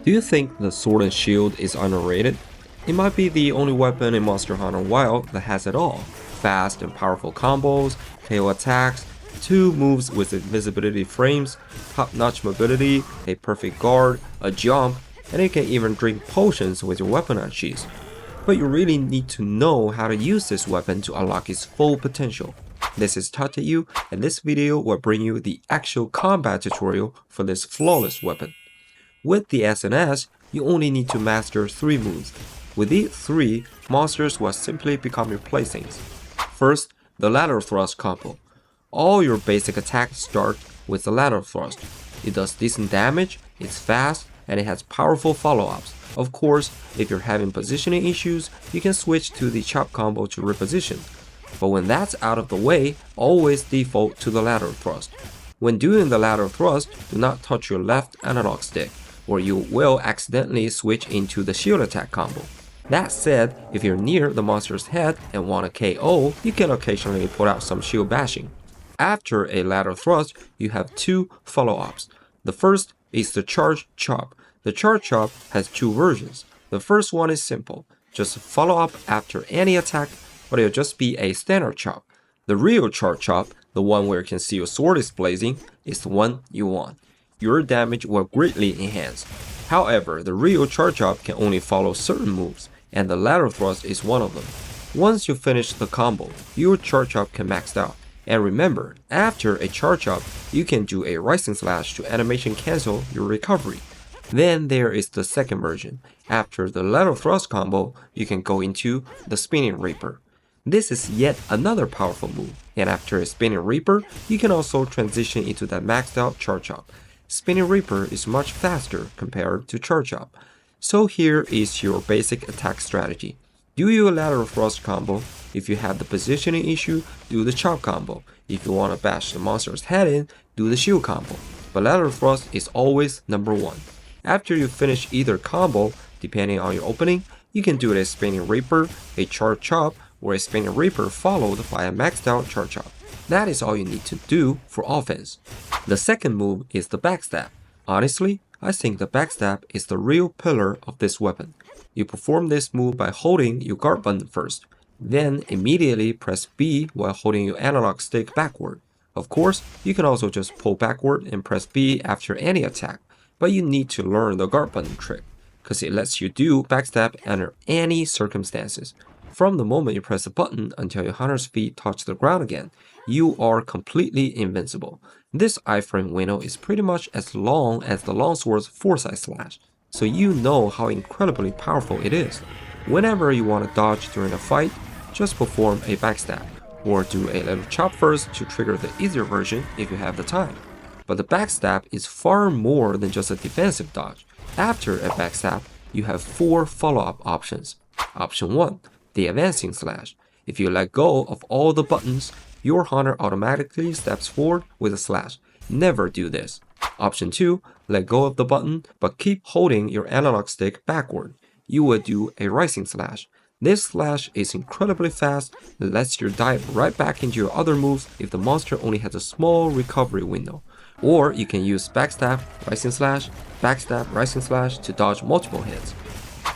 Do you think the Sword and Shield is underrated? It might be the only weapon in Monster Hunter Wild that has it all. Fast and powerful combos, KO attacks, 2 moves with invisibility frames, top-notch mobility, a perfect guard, a jump, and you can even drink potions with your weapon unsheathed. But you really need to know how to use this weapon to unlock its full potential. This is Tatayu, and this video will bring you the actual combat tutorial for this flawless weapon. With the SnS, you only need to master 3 moves. With these 3, monsters will simply become your playthings. First, the lateral thrust combo. All your basic attacks start with the lateral thrust. It does decent damage, it's fast, and it has powerful follow-ups. Of course, if you're having positioning issues, you can switch to the chop combo to reposition. But when that's out of the way, always default to the lateral thrust. When doing the lateral thrust, do not touch your left analog stick, or you will accidentally switch into the shield attack combo. That said, if you're near the monster's head and want to KO, you can occasionally put out some shield bashing. After a lateral thrust, you have 2 follow-ups. The first is the charge chop. The charge chop has 2 versions. The first one is simple, just follow up after any attack, but it'll just be a standard chop. The real charge chop, the one where you can see your sword is blazing, is the one you want. Your damage will greatly enhance. However, the real charge chop can only follow certain moves, and the lateral thrust is one of them. Once you finish the combo, your charge chop can max out. And remember, after a charge chop, you can do a rising slash to animation cancel your recovery. Then there is the second version. After the lateral thrust combo, you can go into the spinning reaper. This is yet another powerful move, and after a spinning reaper, you can also transition into that maxed out charge chop. Spinning reaper is much faster compared to charge chop. So here is your basic attack strategy. Do your lateral thrust combo. If you have the positioning issue, do the chop combo. If you want to bash the monster's head in, do the shield combo. But lateral thrust is always number 1. After you finish either combo, depending on your opening, you can do a spinning reaper, a charge chop, or a spinning reaper followed by a maxed out charge chop. That is all you need to do for offense. The second move is the backstep. Honestly, I think the backstep is the real pillar of this weapon. You perform this move by holding your guard button first, then immediately press B while holding your analog stick backward. Of course, you can also just pull backward and press B after any attack, but you need to learn the guard button trick, because it lets you do backstep under any circumstances. From the moment you press the button until your hunter's feet touch the ground again, you are completely invincible. This iframe window is pretty much as long as the longsword's foresight slash, so you know how incredibly powerful it is. Whenever you want to dodge during a fight, just perform a backstab, or do a little chop first to trigger the easier version if you have the time. But the backstab is far more than just a defensive dodge. After a backstab, you have 4 follow-up options. Option 1. The advancing slash. If you let go of all the buttons, your hunter automatically steps forward with a slash. Never do this. Option 2. Let go of the button, but keep holding your analog stick backward. You will do a rising slash. This slash is incredibly fast and lets you dive right back into your other moves if the monster only has a small recovery window. Or you can use backstab, rising slash to dodge multiple hits.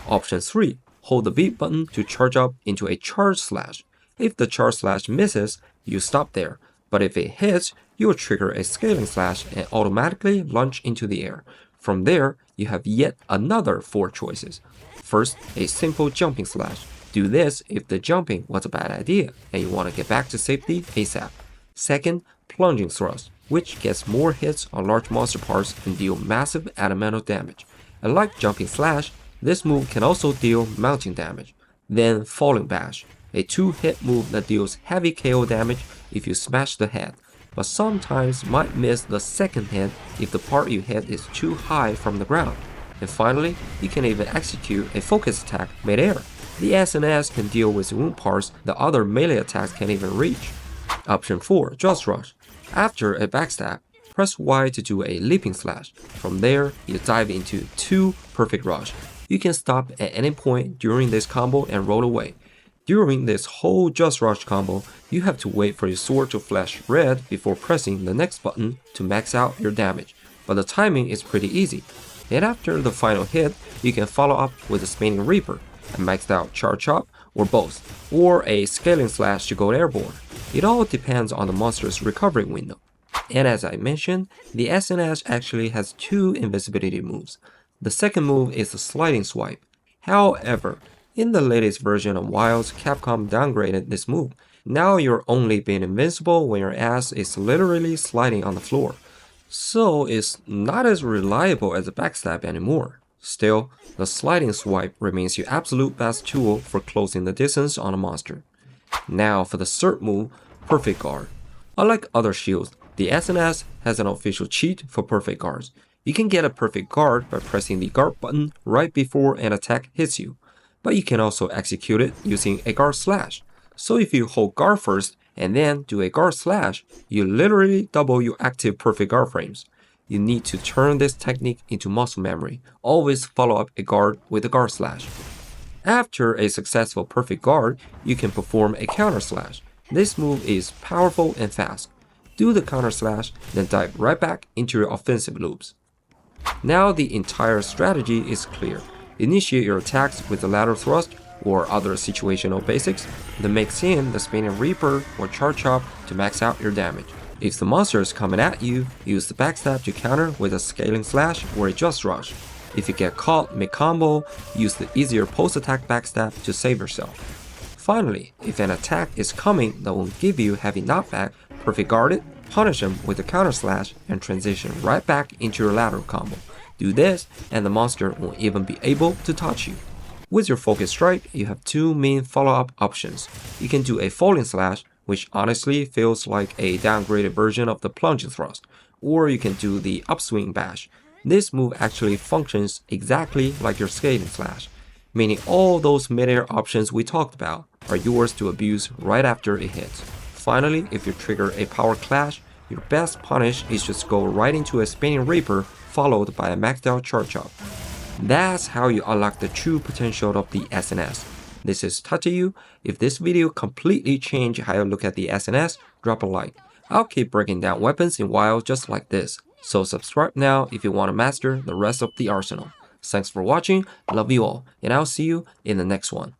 Option 3. Hold the B button to charge up into a charge slash. If the charge slash misses, you stop there. But if it hits, you will trigger a scaling slash and automatically launch into the air. From there, you have yet another 4 choices. First, a simple jumping slash. Do this if the jumping was a bad idea and you want to get back to safety ASAP. Second, plunging thrust, which gets more hits on large monster parts and deal massive elemental damage. And like jumping slash, this move can also deal mounting damage. Then falling bash, a 2-hit move that deals heavy KO damage if you smash the head, but sometimes might miss the second hit if the part you hit is too high from the ground. And finally, you can even execute a focus attack mid-air. The SnS can deal with wound parts that other melee attacks can't even reach. Option 4. Just rush. After a backstab, press Y to do a leaping slash. From there, you dive into 2 perfect rush. You can stop at any point during this combo and roll away. During this whole Just Rush combo, you have to wait for your sword to flash red before pressing the next button to max out your damage, but the timing is pretty easy. And after the final hit, you can follow up with a Spinning Reaper, a maxed out Charge Chop, or both, or a Scaling Slash to go airborne. It all depends on the monster's recovery window. And as I mentioned, the SnS actually has two invisibility moves. The second move is the Sliding Swipe. However, in the latest version of Wilds, Capcom downgraded this move. Now you're only being invincible when your ass is literally sliding on the floor. So it's not as reliable as a Backstep anymore. Still, the Sliding Swipe remains your absolute best tool for closing the distance on a monster. Now for the third move, Perfect Guard. Unlike other shields, the SnS has an official cheat for perfect guards. You can get a perfect guard by pressing the guard button right before an attack hits you, but you can also execute it using a guard slash. So if you hold guard first and then do a guard slash, you literally double your active perfect guard frames. You need to turn this technique into muscle memory. Always follow up a guard with a guard slash. After a successful perfect guard, you can perform a counter slash. This move is powerful and fast. Do the counter slash, then dive right back into your offensive loops. Now the entire strategy is clear. Initiate your attacks with the lateral thrust or other situational basics, then mix in the Spinning Reaper or Charge Chop to max out your damage. If the monster is coming at you, use the Backstep to counter with a Scaling Slash or a Just Rush. If you get caught mid-combo, use the easier post-attack Backstep to save yourself. Finally, if an attack is coming that will give you heavy knockback, perfect guard it, punish him with a counter slash, and transition right back into your lateral combo. Do this, and the monster won't even be able to touch you. With your Focus Strike, you have two main follow-up options. You can do a Falling Slash, which honestly feels like a downgraded version of the Plunging Thrust, or you can do the Upswing Bash. This move actually functions exactly like your Scaling Slash, meaning all those mid-air options we talked about are yours to abuse right after it hits. Finally, if you trigger a Power Clash, your best punish is just go right into a Spinning Reaper followed by a maxed out Charge Chop. That's how you unlock the true potential of the SnS. This is Tatayu. If this video completely changed how you look at the SnS, drop a like. I'll keep breaking down weapons in WoW just like this, so subscribe now if you want to master the rest of the arsenal. Thanks for watching, love you all, and I'll see you in the next one.